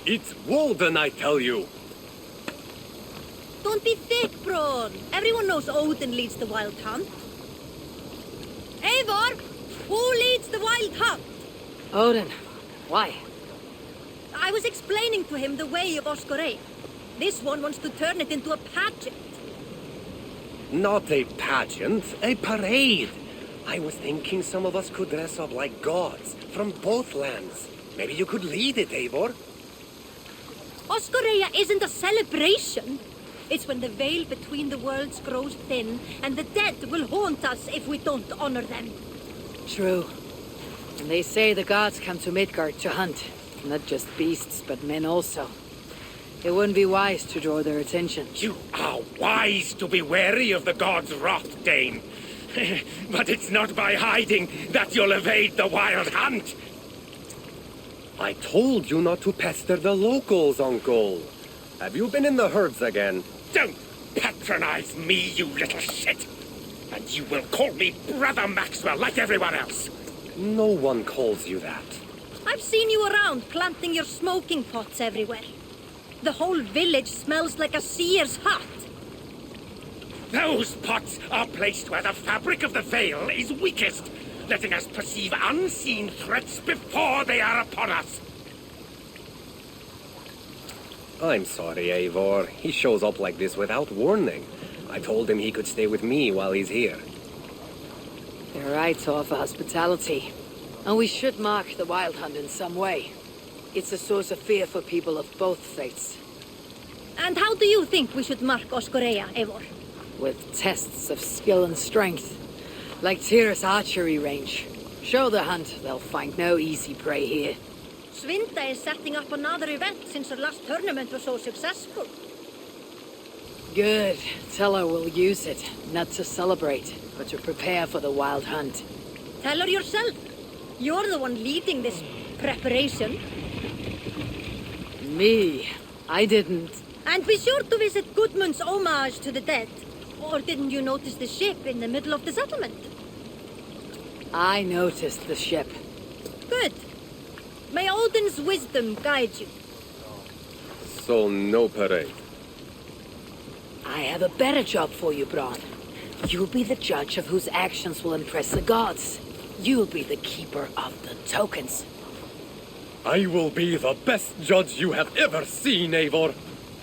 It's Walden, I tell you! Don't be thick, Braun. Everyone knows Odin leads the wild hunt. Eivor, who leads the wild hunt? Odin. Why? I was explaining to him the way of Oskoreia. This one wants to turn it into a pageant. Not a pageant, a parade. I was thinking some of us could dress up like gods from both lands. Maybe you could lead it, Eivor. Oskoreia isn't a celebration. It's when the veil between the worlds grows thin, and the dead will haunt us if we don't honor them. True. And they say the gods come to Midgard to hunt. Not just beasts, but men also. It wouldn't be wise to draw their attention. You are wise to be wary of the gods' wrath, Dane. But it's not by hiding that you'll evade the wild hunt. I told you not to pester the locals, Uncle. Have you been in the herds again? Don't patronize me, you little shit! And you will call me Brother Maxwell like everyone else. No one calls you that. I've seen you around planting your smoking pots everywhere. The whole village smells like a seer's hut. Those pots are placed where the fabric of the veil is weakest, letting us perceive unseen threats before they are upon us. I'm sorry, Eivor. He shows up like this without warning. I told him he could stay with me while he's here. They're right to offer hospitality. And we should mark the wild hunt in some way. It's a source of fear for people of both faiths. And how do you think we should mark Oskoreia, Eivor? With tests of skill and strength. Like Tyr's archery range. Show the hunt, they'll find no easy prey here. Svinda is setting up another event since her last tournament was so successful. Good. Tell her we'll use it, not to celebrate, but to prepare for the wild hunt. Tell her yourself. You're the one leading this preparation. Me? I didn't. And be sure to visit Gudmund's homage to the dead. Or didn't you notice the ship in the middle of the settlement? I noticed the ship. Good. May Odin's wisdom guide you. So no parade. I have a better job for you, Braun. You'll be the judge of whose actions will impress the gods. You'll be the keeper of the tokens. I will be the best judge you have ever seen, Eivor.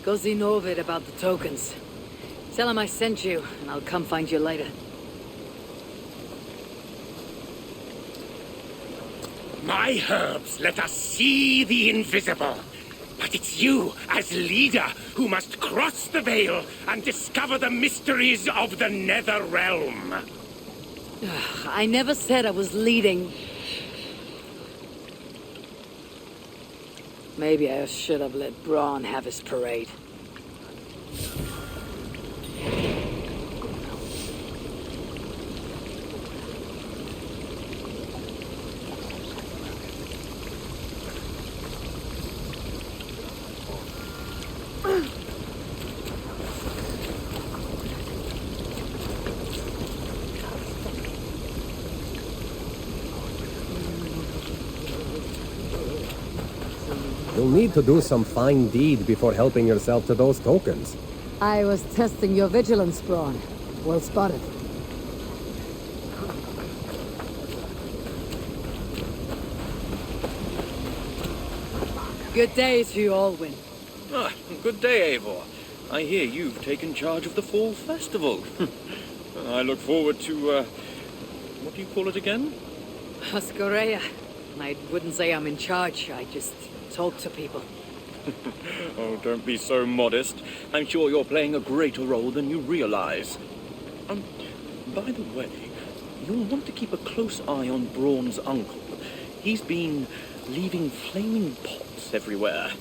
Go see Norway about the tokens. Tell him I sent you, and I'll come find you later. My herbs let us see the invisible. But it's you, as leader, who must cross the veil and discover the mysteries of the Nether Realm. I never said I was leading. Maybe I should have let Braun have his parade. You'll need to do some fine deed before helping yourself to those tokens. I was testing your vigilance, Braun. Well spotted. Good day to you, Alwyn. Ah, good day, Eivor. I hear you've taken charge of the Fall Festival. I look forward to, what do you call it again? Oskoreia. I wouldn't say I'm in charge, I just talk to people. Oh, don't be so modest. I'm sure you're playing a greater role than you realize. By the way, you'll want to keep a close eye on Braun's uncle. He's been leaving flaming pots everywhere.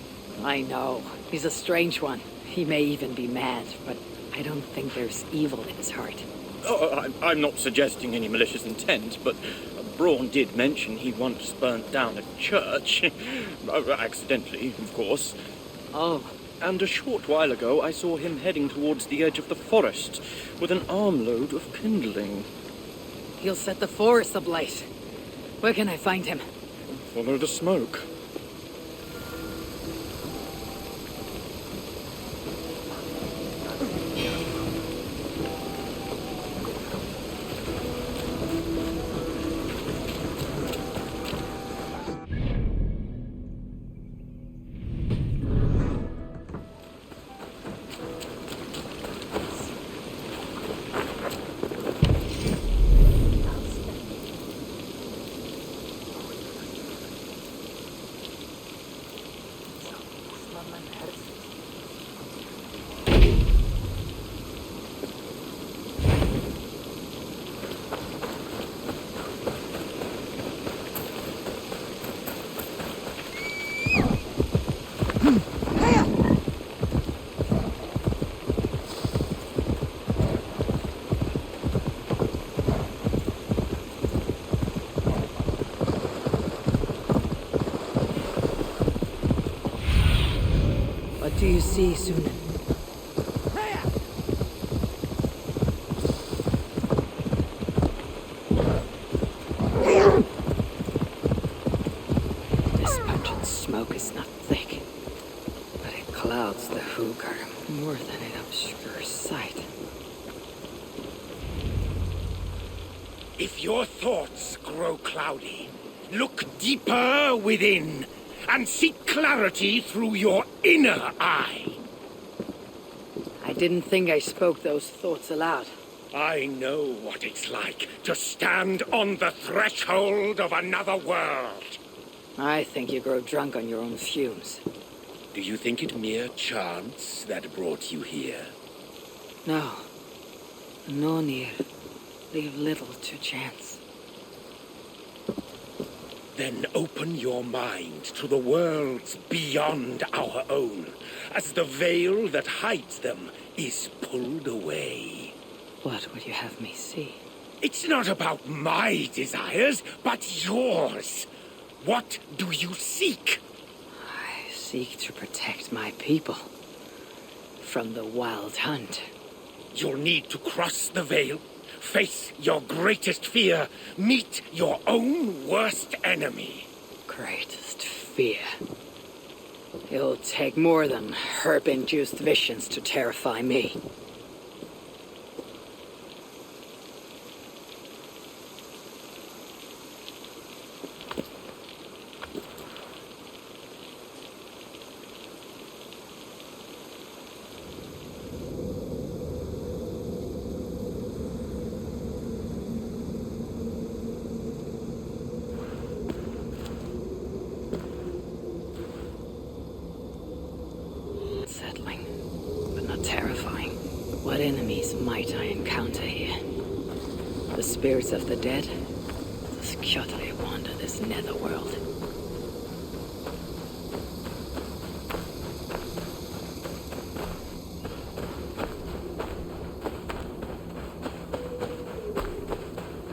I know. He's a strange one. He may even be mad, but I don't think there's evil in his heart. Oh, I'm not suggesting any malicious intent, but Braun did mention he once burnt down a church. Accidentally, of course. Oh. And a short while ago, I saw him heading towards the edge of the forest with an armload of kindling. He'll set the forest ablaze. Where can I find him? Follow the smoke. What do you see, Sunan? This pungent smoke is not thick, but it clouds the hookah more than it obscures sight. If your thoughts grow cloudy, look deeper within and seek clarity through your inner eye. I didn't think I spoke those thoughts aloud. I know what it's like to stand on the threshold of another world. I think you grow drunk on your own fumes. Do you think it mere chance that brought you here? No. No, Nir. Leave little to chance. Then open your mind to the worlds beyond our own, as the veil that hides them is pulled away. What would you have me see? It's not about my desires, but yours. What do you seek? I seek to protect my people from the wild hunt. You'll need to cross the veil, face your greatest fear, meet your own worst enemy. Greatest fear. It'll take more than herb-induced visions to terrify me. Unsettling, but not terrifying. What enemies might I encounter here? The spirits of the dead? The skjotli wander this netherworld.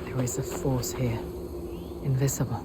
There is a force here. Invisible.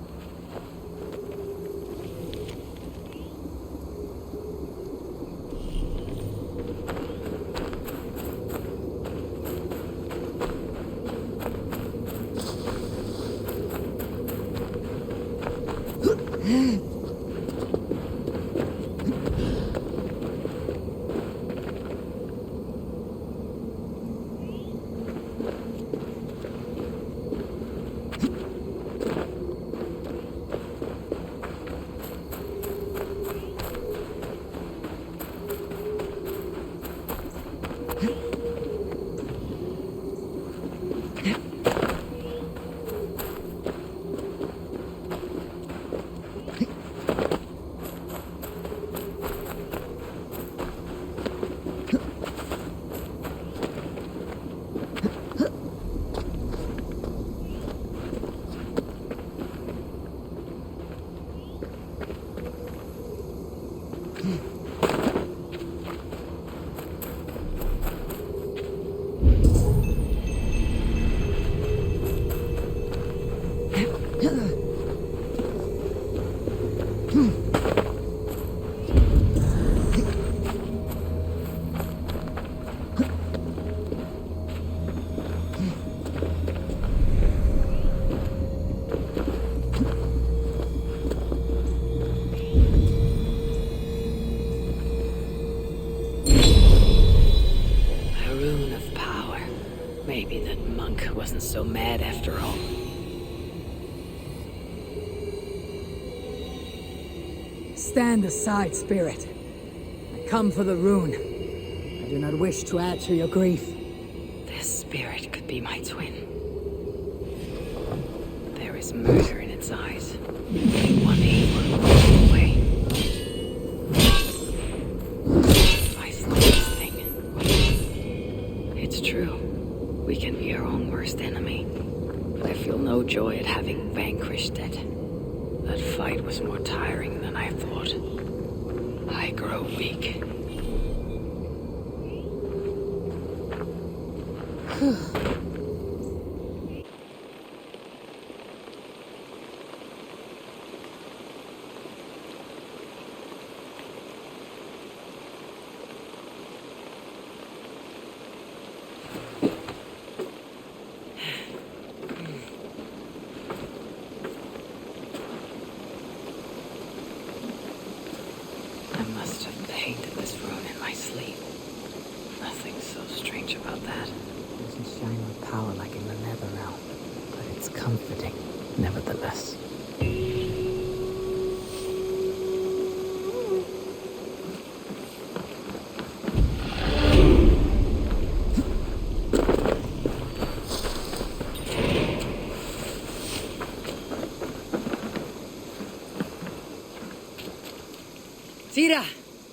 A rune of power. Maybe that monk wasn't so mad after all. Stand aside, spirit. I come for the rune. I do not wish to add to your grief. This spirit could be my twin. There is murder in its eyes. One Eivor will go away. If I slay this thing, it's true. We can be our own worst enemy. But I feel no joy at having vanquished it. That fight was more tiring than I thought. I grow weak. I must have painted this rune in my sleep. Nothing so strange about that. It doesn't shine with power like in the nether realm, but it's comforting, nevertheless. Tira,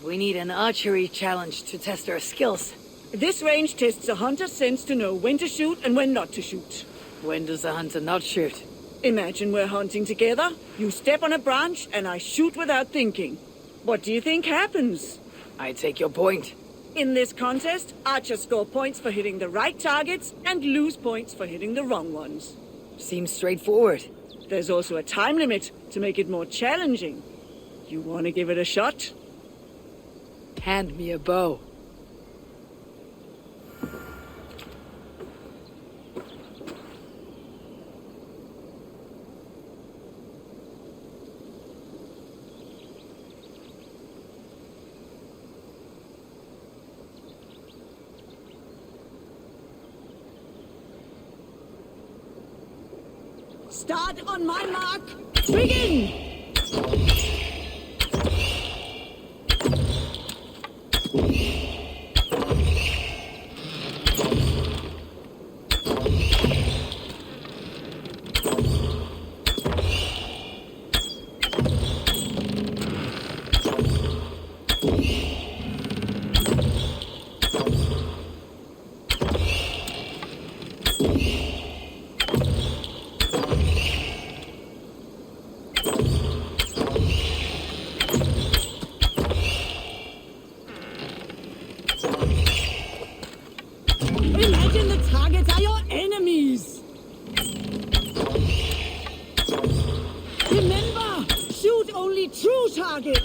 we need an archery challenge to test our skills. This range tests a hunter's sense to know when to shoot and when not to shoot. When does a hunter not shoot? Imagine we're hunting together, you step on a branch, and I shoot without thinking. What do you think happens? I take your point. In this contest, archers score points for hitting the right targets and lose points for hitting the wrong ones. Seems straightforward. There's also a time limit to make it more challenging. You want to give it a shot? Hand me a bow. Start on my mark. Begin! Imagine the targets are your enemies! Remember, shoot only true targets!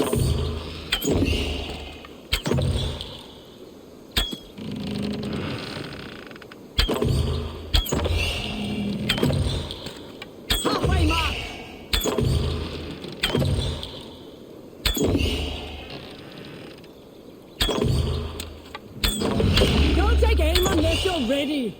Halfway mark! Don't take aim unless you're ready.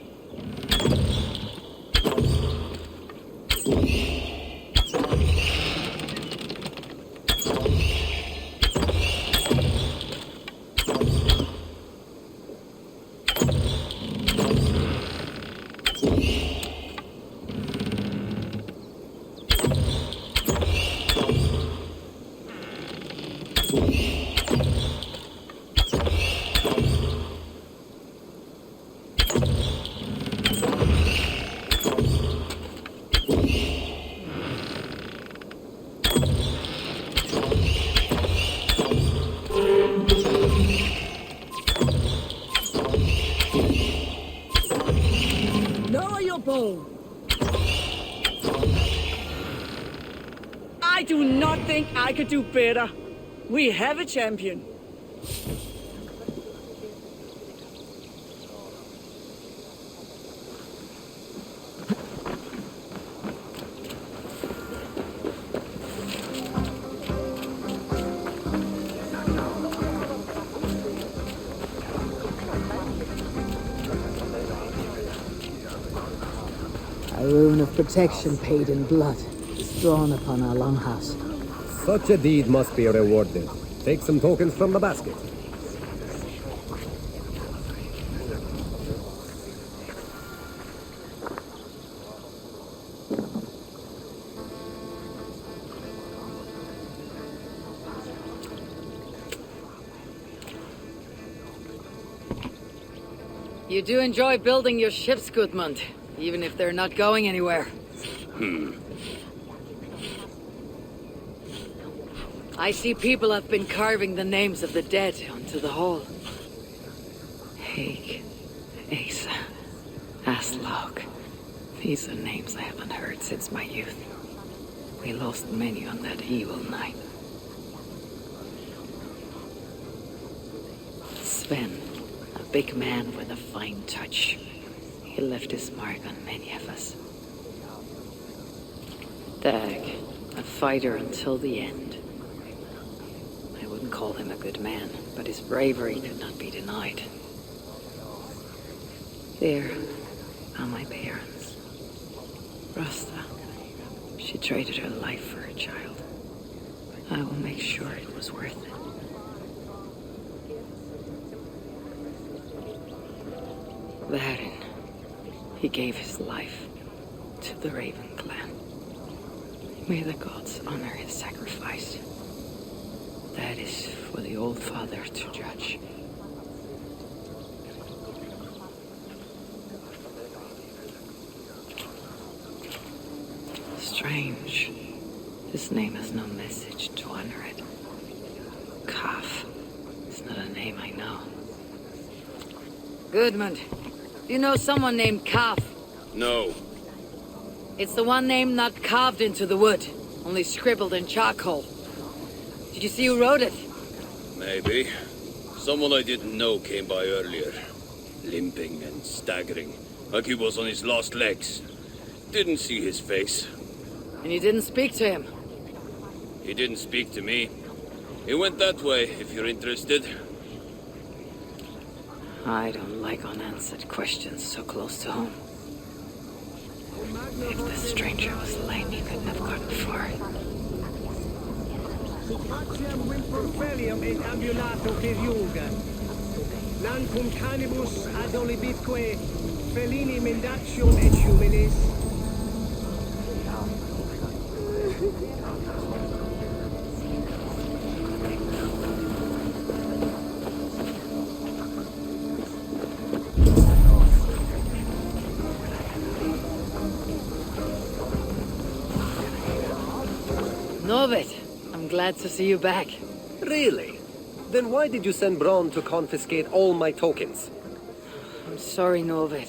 do not think I could do better. We have a champion. A rune of protection paid in blood is drawn upon our longhouse. Such a deed must be rewarded. Take some tokens from the basket. You do enjoy building your ships, Gudmund, even if they're not going anywhere. I see people have been carving the names of the dead onto the hull. Haig, Asa, Aslaug. These are names I haven't heard since my youth. We lost many on that evil night. Sven, a big man with a fine touch. He left his mark on many of us. Dag, a fighter until the end. I wouldn't call him a good man, but his bravery could not be denied. There are my parents. Rasta, she traded her life for her child. I will make sure it was worth it. Varin, he gave his life to the Raven clan. May the gods honor his sacrifice. That is for the Old Father to judge. Strange. This name has no message to honor it. Kaf. It's not a name I know. Gudmund, do you know someone named Kaf? No. It's the one name not carved into the wood, only scribbled in charcoal. Did you see who wrote it? Maybe. Someone I didn't know came by earlier. Limping and staggering, like he was on his last legs. Didn't see his face. And you didn't speak to him? He didn't speak to me. He went that way, if you're interested. I don't like unanswered questions so close to home. If the stranger was lame, he couldn't have gotten far. Suffratiam Wimperfelium et ambulato perioga. Lancum canibus ad olibitque felini mendatium et humilis. Norbert, I'm glad to see you back. Really? Then why did you send Braun to confiscate all my tokens? I'm sorry, Norbert.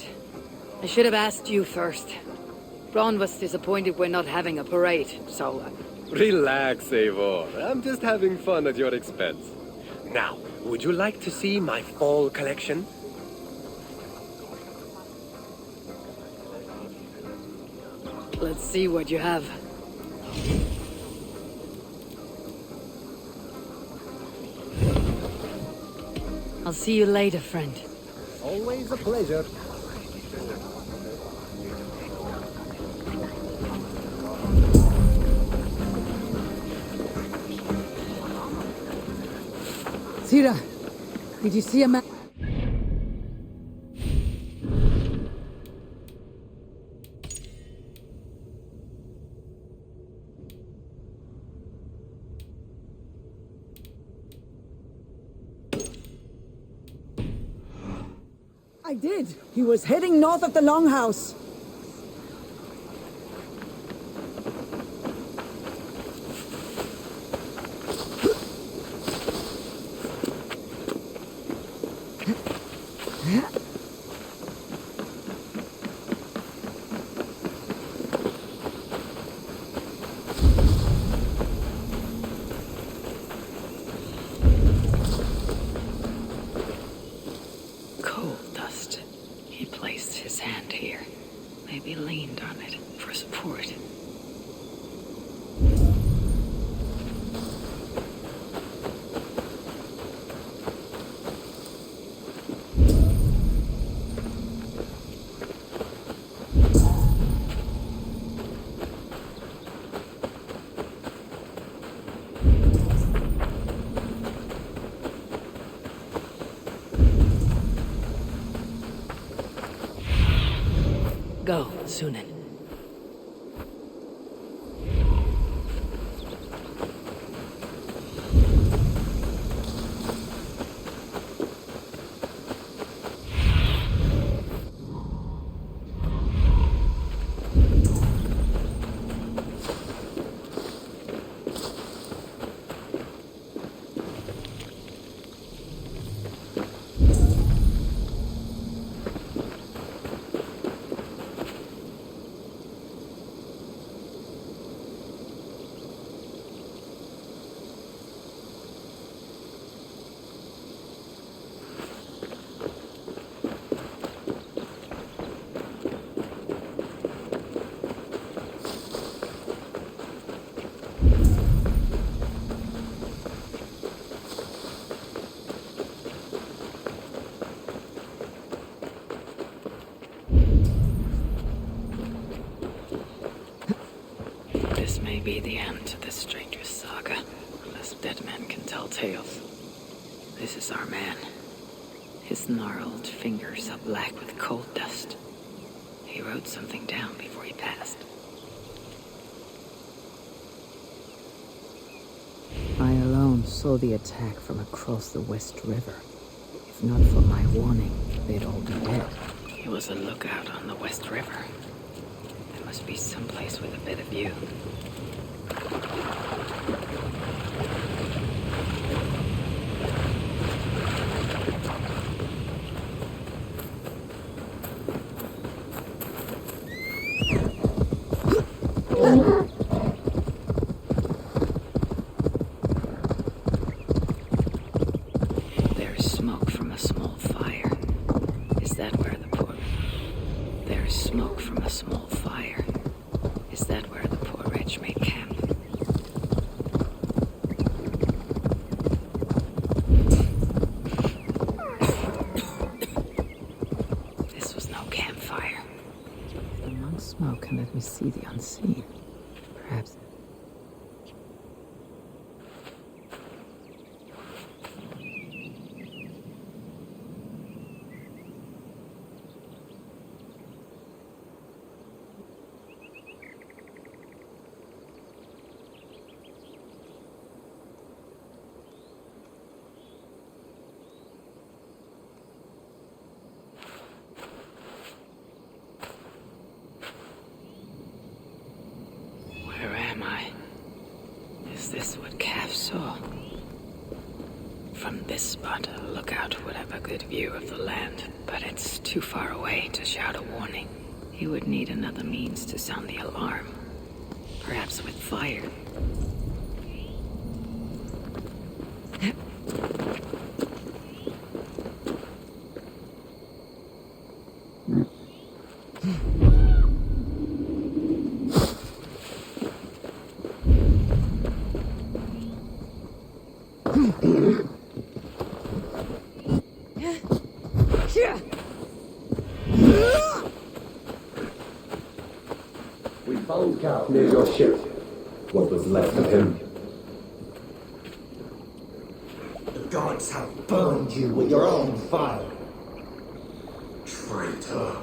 I should have asked you first. Braun was disappointed we're not having a parade, so... Relax, Eivor. I'm just having fun at your expense. Now, would you like to see my fall collection? Let's see what you have. I'll see you later, friend. Always a pleasure. Tira, did you see a man? I did. He was heading north of the Longhouse. Sunan. This may be the end to this stranger's saga, unless dead men can tell tales. This is our man. His gnarled fingers are black with coal dust. He wrote something down before he passed. I alone saw the attack from across the West River. If not for my warning, they'd all be dead. He was a lookout on the West River. There must be someplace with a better view. There's smoke from a small fire. Is that where the poor... There's smoke from a small fire. Is that where the poor wretch made camp? This was no campfire. Among smoke and let me see the unseen. Perhaps... Where am I? Is this what Calf saw? From this spot, a lookout would have a good view of the land, but it's too far away to shout a warning. He would need another means to sound the alarm. Perhaps with fire. We found Calf near your ship. What was left of him? The gods have burned you with your own fire. Traitor.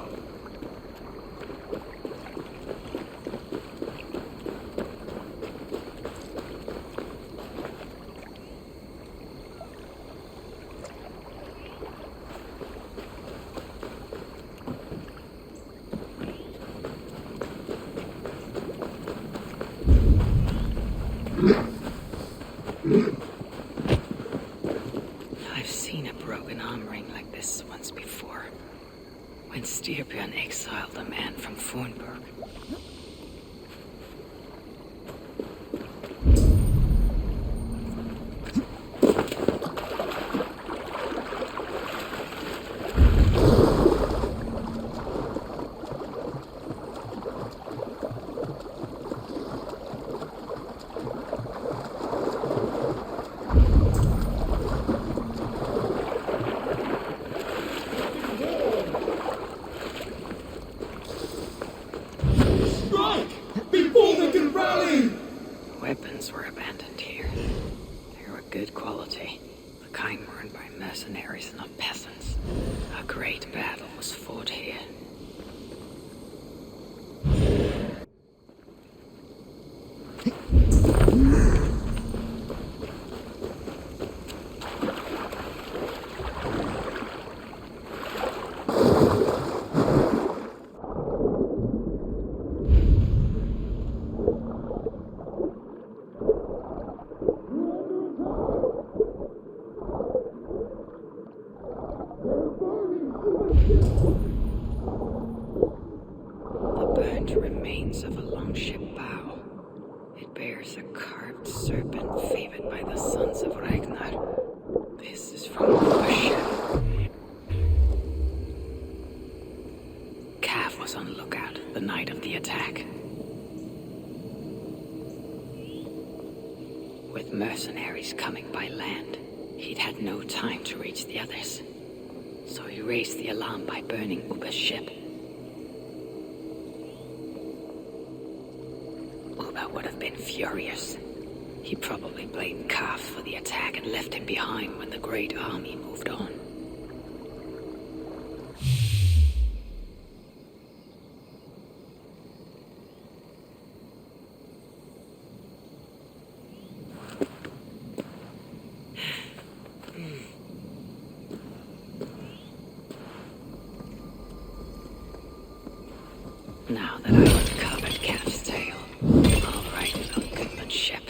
I've seen a broken arm ring like this once before. When Styrbjörn exiled a man from Fornburg. Weapons were abandoned here. They were good quality, the kind worn by mercenaries and not peasants. A great battle was fought here. land favored by the sons of Ragnar. This is from lush. Cav was on lookout the night of the attack. With mercenaries coming by land, he'd had no time to reach the others. So he raised the alarm by burning Ubba's ship. Ubba would have been furious. He probably blamed Kaf for the attack and left him behind when the great army moved on. Now that I've uncovered Kaf's tale, I'll write it on Gudmund's ship.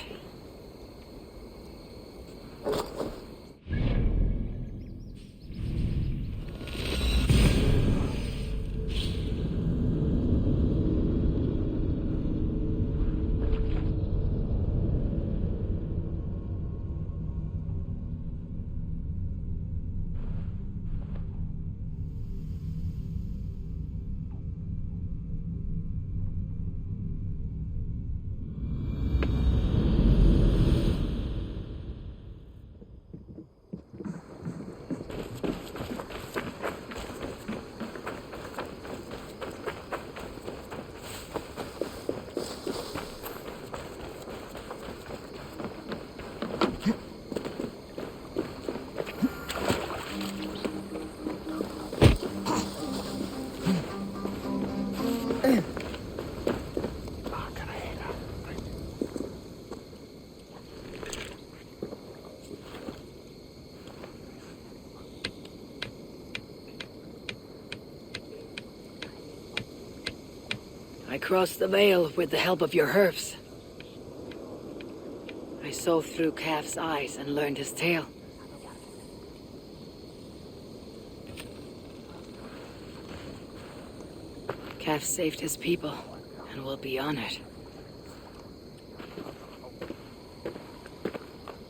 I crossed the veil with the help of your herbs. I saw through Kaf's eyes and learned his tale. Kaf saved his people and will be honored.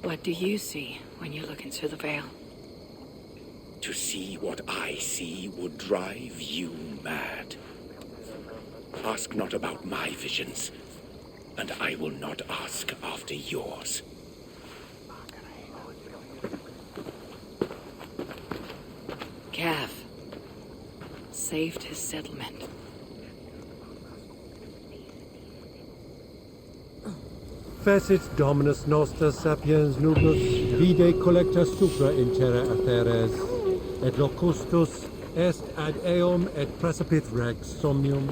What do you see when you look into the veil? To see what I see would drive you mad. Ask not about my visions, and I will not ask after yours. Cav saved his settlement. Fecit Dominus Noster Sapiens Nubus, vide collecta supra in terra arteres, et locustus est ad eum et precipit rex somnium.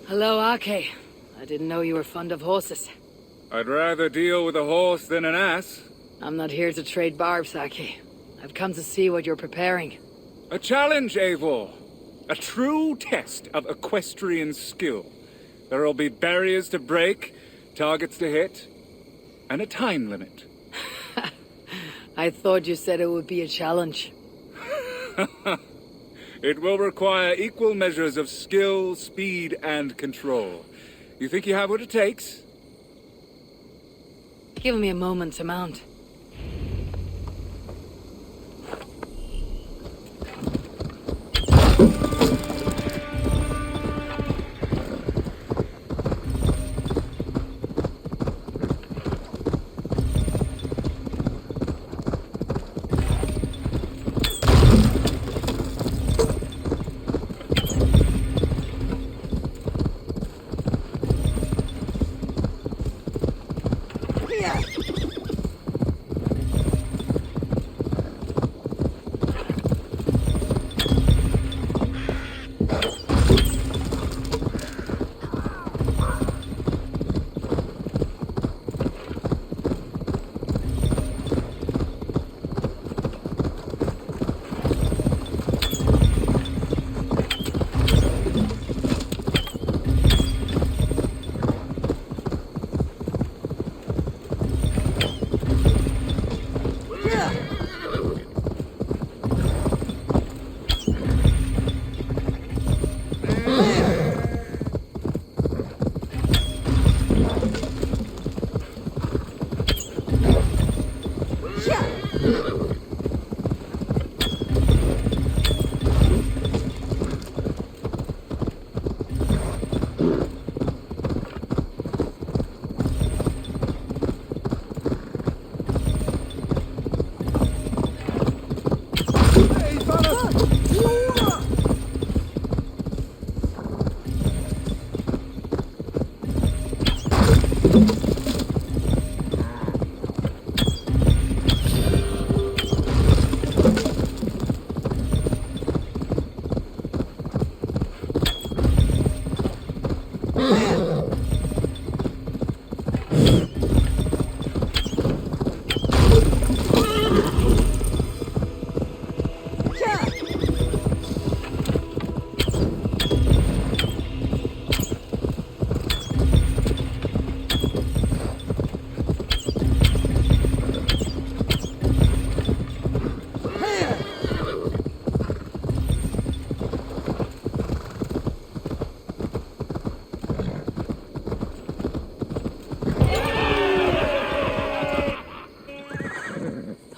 Hello, Ake. I didn't know you were fond of horses. I'd rather deal with a horse than an ass. I'm not here to trade barbs, Ake. I've come to see what you're preparing. A challenge, Eivor. A true test of equestrian skill. There'll be barriers to break, targets to hit, and a time limit. I thought you said it would be a challenge. It will require equal measures of skill, speed, and control. You think you have what it takes? Give me a moment to mount.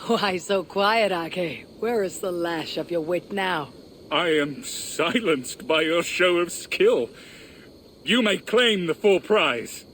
Why so quiet, Ake? Where is the lash of your wit now? I am silenced by your show of skill. You may claim the full prize.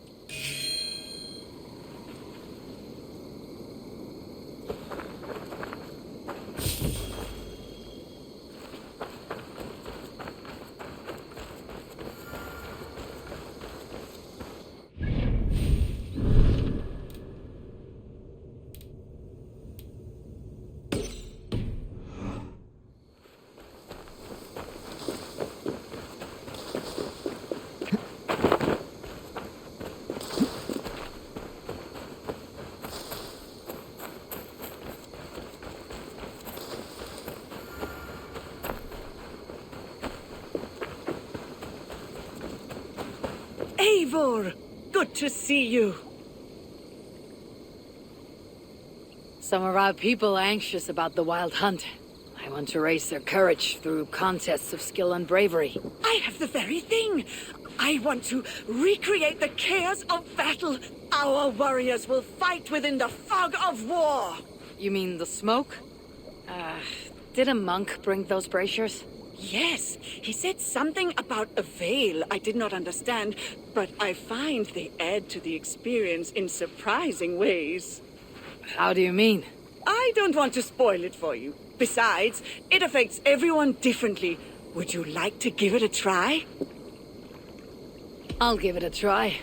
Eivor! Good to see you. Some of our people are anxious about the wild hunt. I want to raise their courage through contests of skill and bravery. I have the very thing. I want to recreate the chaos of battle. Our warriors will fight within the fog of war. You mean the smoke? Did a monk bring those braziers? Yes, he said something about a veil I did not understand, but I find they add to the experience in surprising ways. How do you mean? I don't want to spoil it for you. Besides, it affects everyone differently. Would you like to give it a try? I'll give it a try.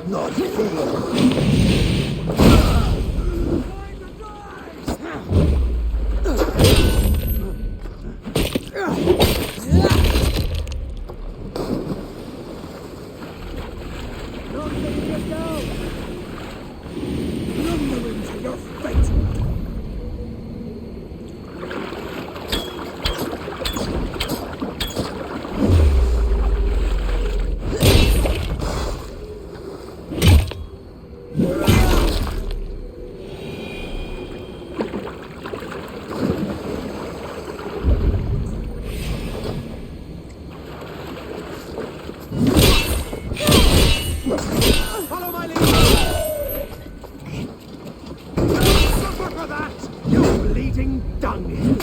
not fail. Lumbering to your fate! Follow my lead! Suffer for that, you bleeding dunghill!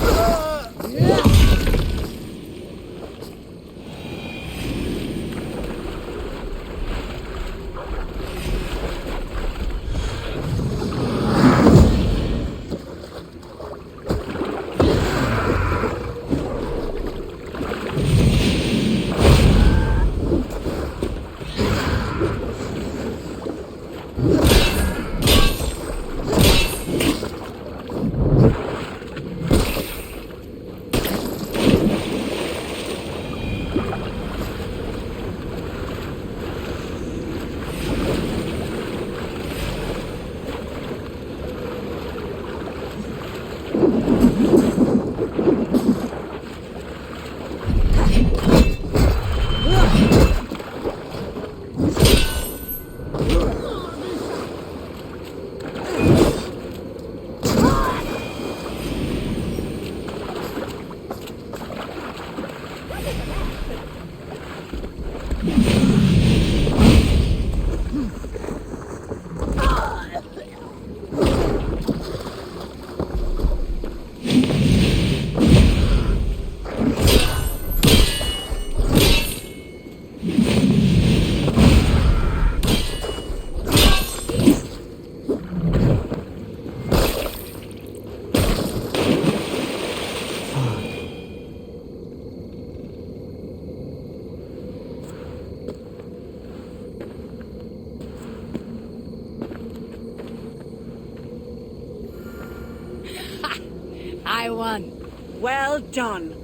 I won. Well done.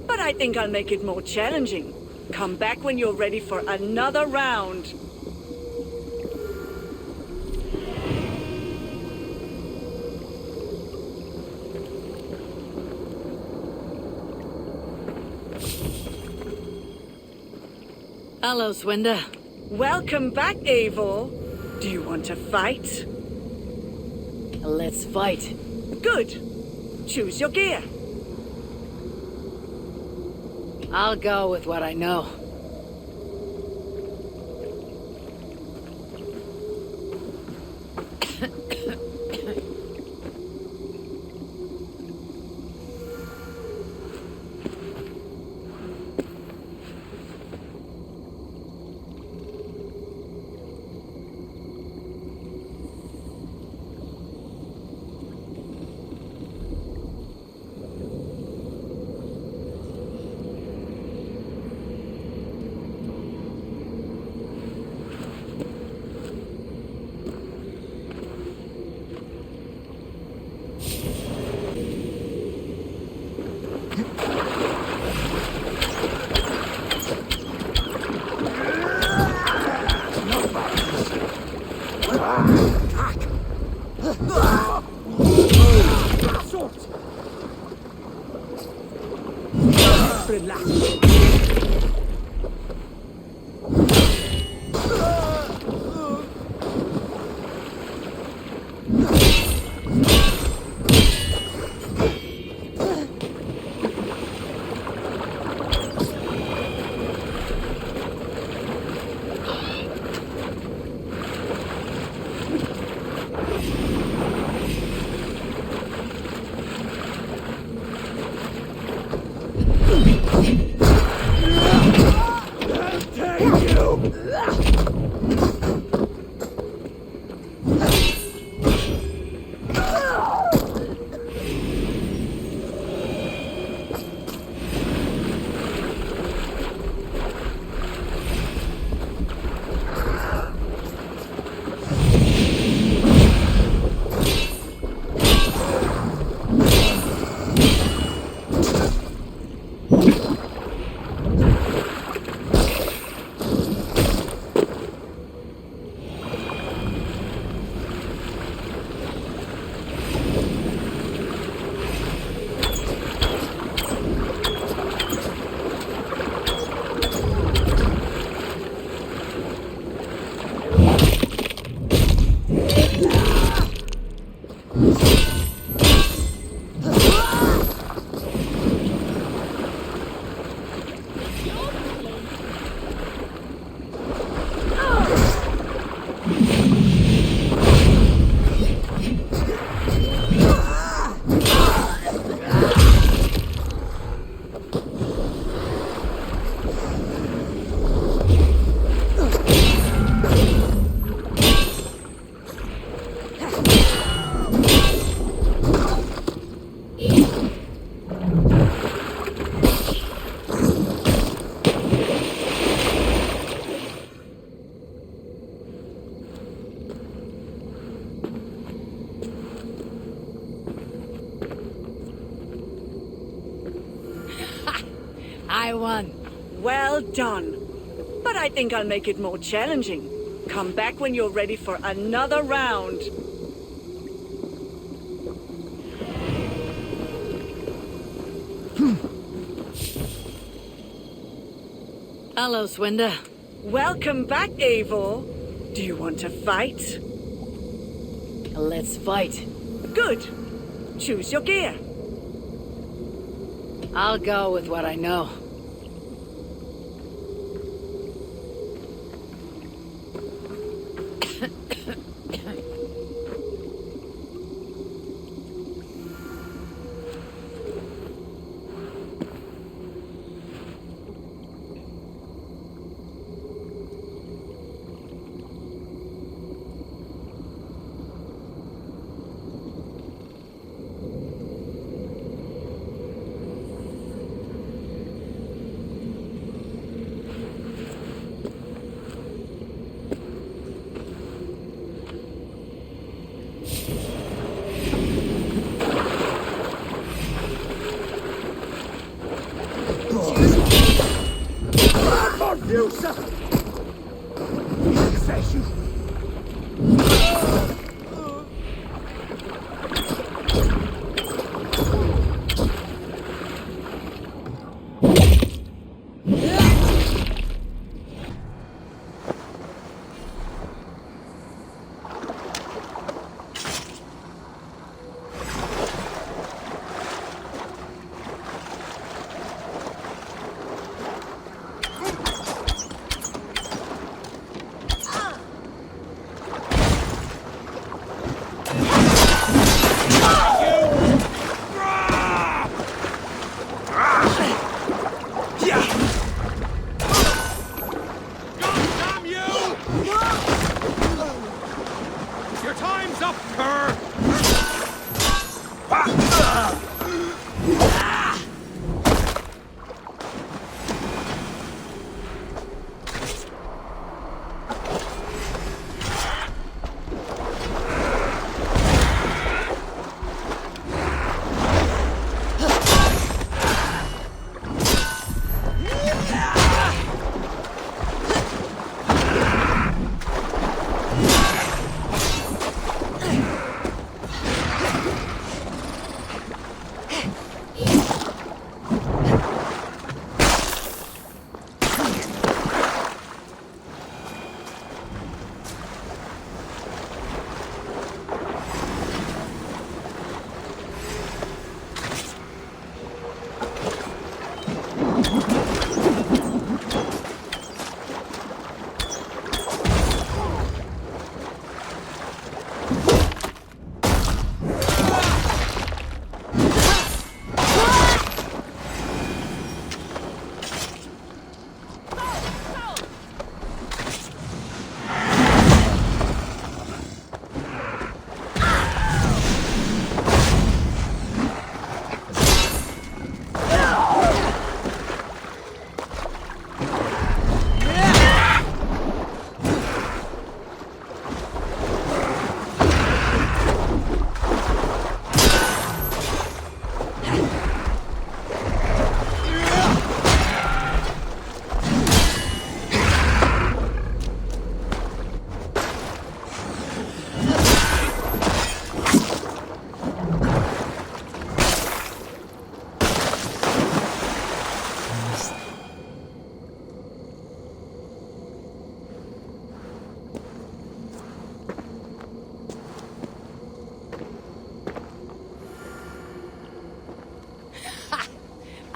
But I think I'll make it more challenging. Come back when you're ready for another round. Hello, Swinda. Welcome back, Eivor. Do you want to fight? Let's fight. Good. Choose your gear. I'll go with what I know. I won. Well done. But I think I'll make it more challenging. Come back when you're ready for another round. Hello, Swinda. Welcome back, Eivor. Do you want to fight? Let's fight. Good. Choose your gear. I'll go with what I know. You, sir! Confess you!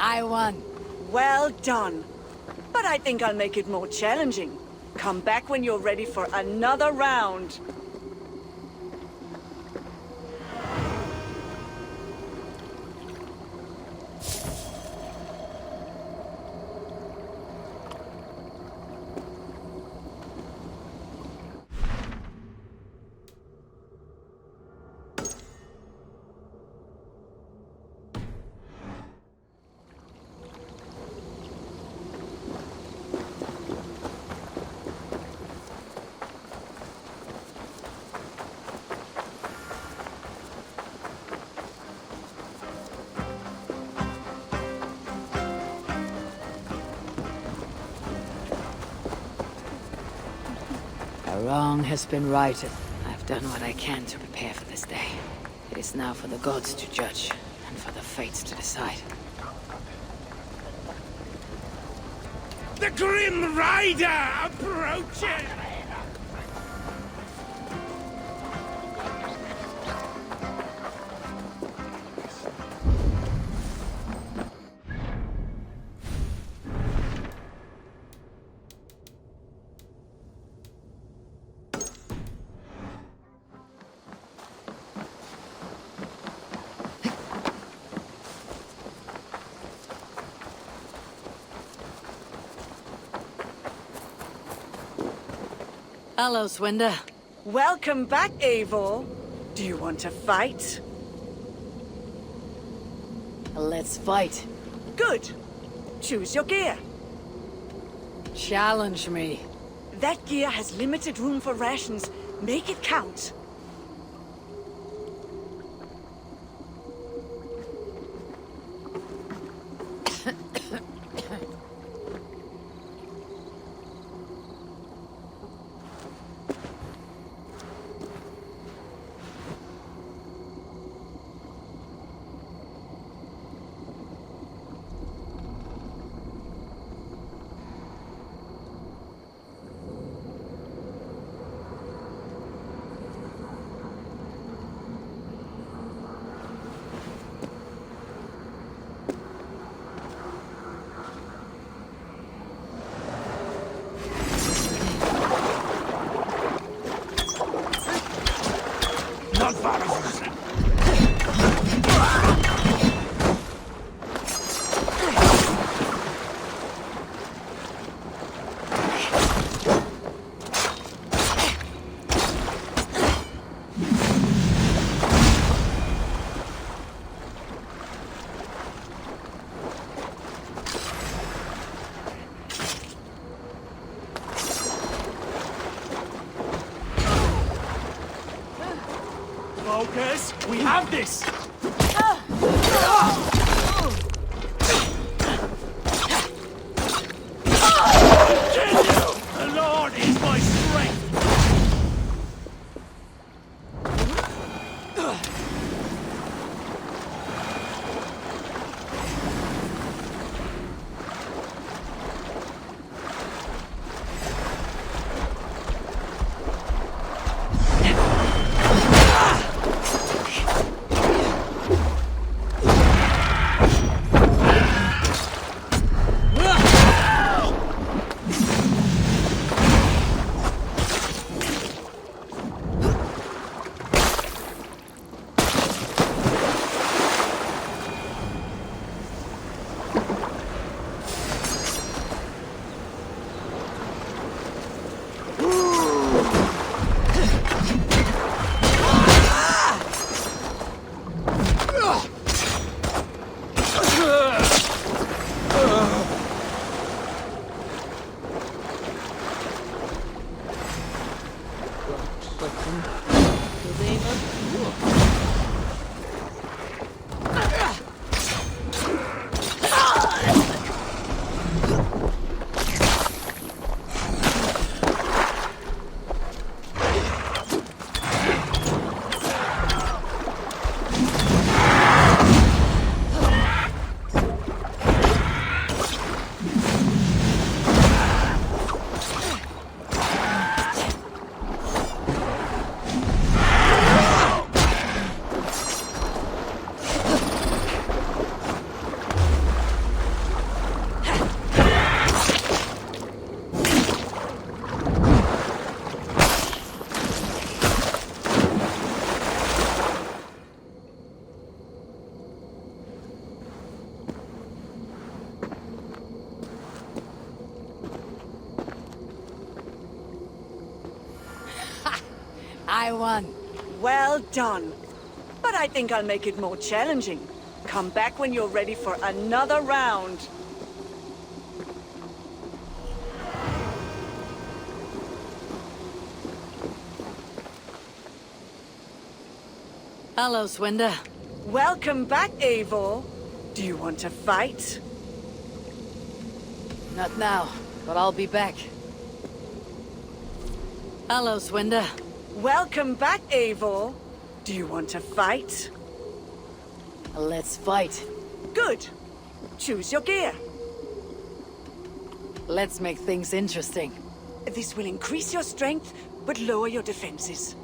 I won. Well done. But I think I'll make it more challenging. Come back when you're ready for another round. A wrong has been righted. I've done what I can to prepare for this day. It is now for the gods to judge, and for the fates to decide. The Grim Rider approaches! Hello, Swinda. Welcome back, Eivor. Do you want to fight? Let's fight. Good. Choose your gear. Challenge me. That gear has limited room for rations. Make it count. Focus! We have this! The Lord is my strength! I won. Well done. But I think I'll make it more challenging. Come back when you're ready for another round. Hello, Swinda. Welcome back, Eivor. Do you want to fight? Not now, but I'll be back. Hello, Swinda. Welcome back, Eivor. Do you want to fight? Let's fight. Good. Choose your gear. Let's make things interesting. This will increase your strength, but lower your defenses.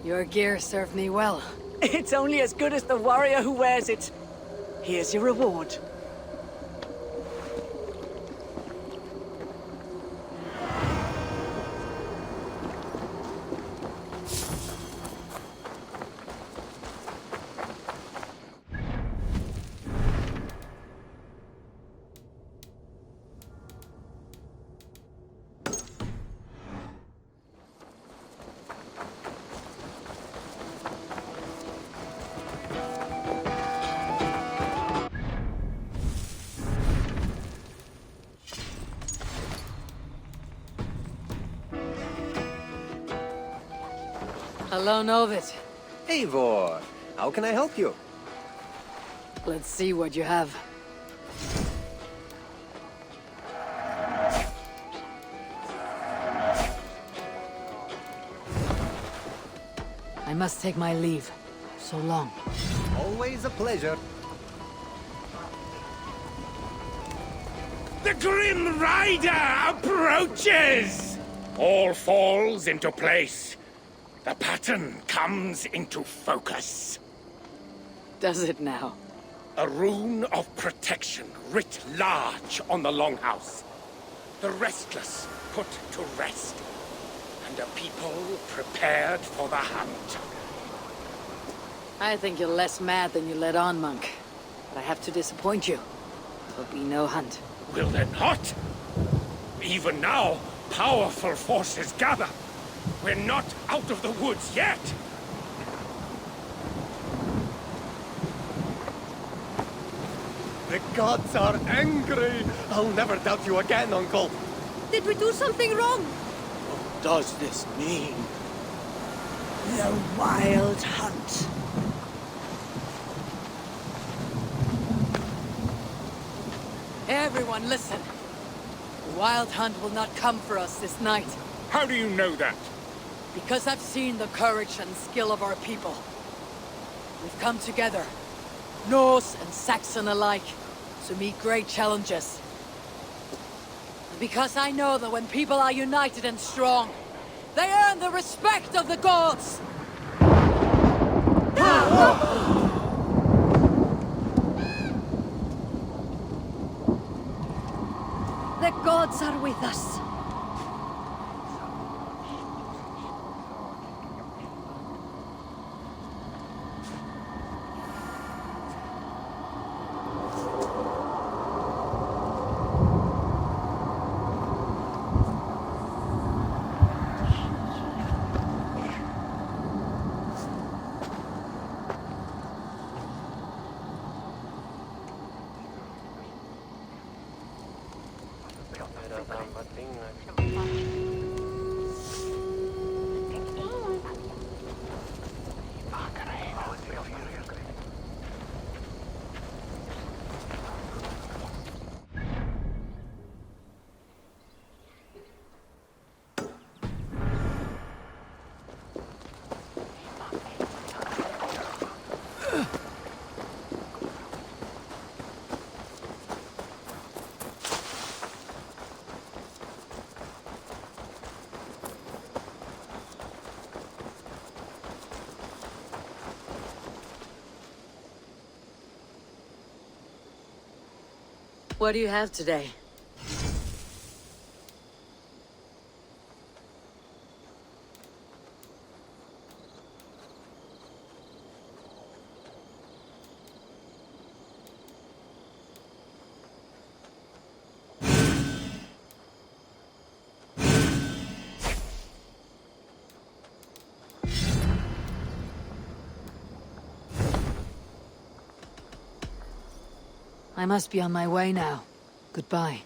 Your gear served me well. It's only as good as the warrior who wears it. Here's your reward. Hello, Novit. Eivor, how can I help you? Let's see what you have. I must take my leave. So long. Always a pleasure. The Grim Rider approaches! All falls into place. The pattern comes into focus. Does it now? A rune of protection writ large on the longhouse. The restless put to rest. And a people prepared for the hunt. I think you're less mad than you let on, monk. But I have to disappoint you. There'll be no hunt. Will there not? Even now, powerful forces gather. We're not out of the woods yet. The gods are angry. I'll never doubt you again, Uncle. Did we do something wrong? What does this mean? The Wild Hunt. Everyone, listen. The Wild Hunt will not come for us this night. How do you know that? Because I've seen the courage and skill of our people. We've come together, Norse and Saxon alike, to meet great challenges. And because I know that when people are united and strong, they earn the respect of the gods! The gods are with us. What do you have today? I must be on my way now. Goodbye.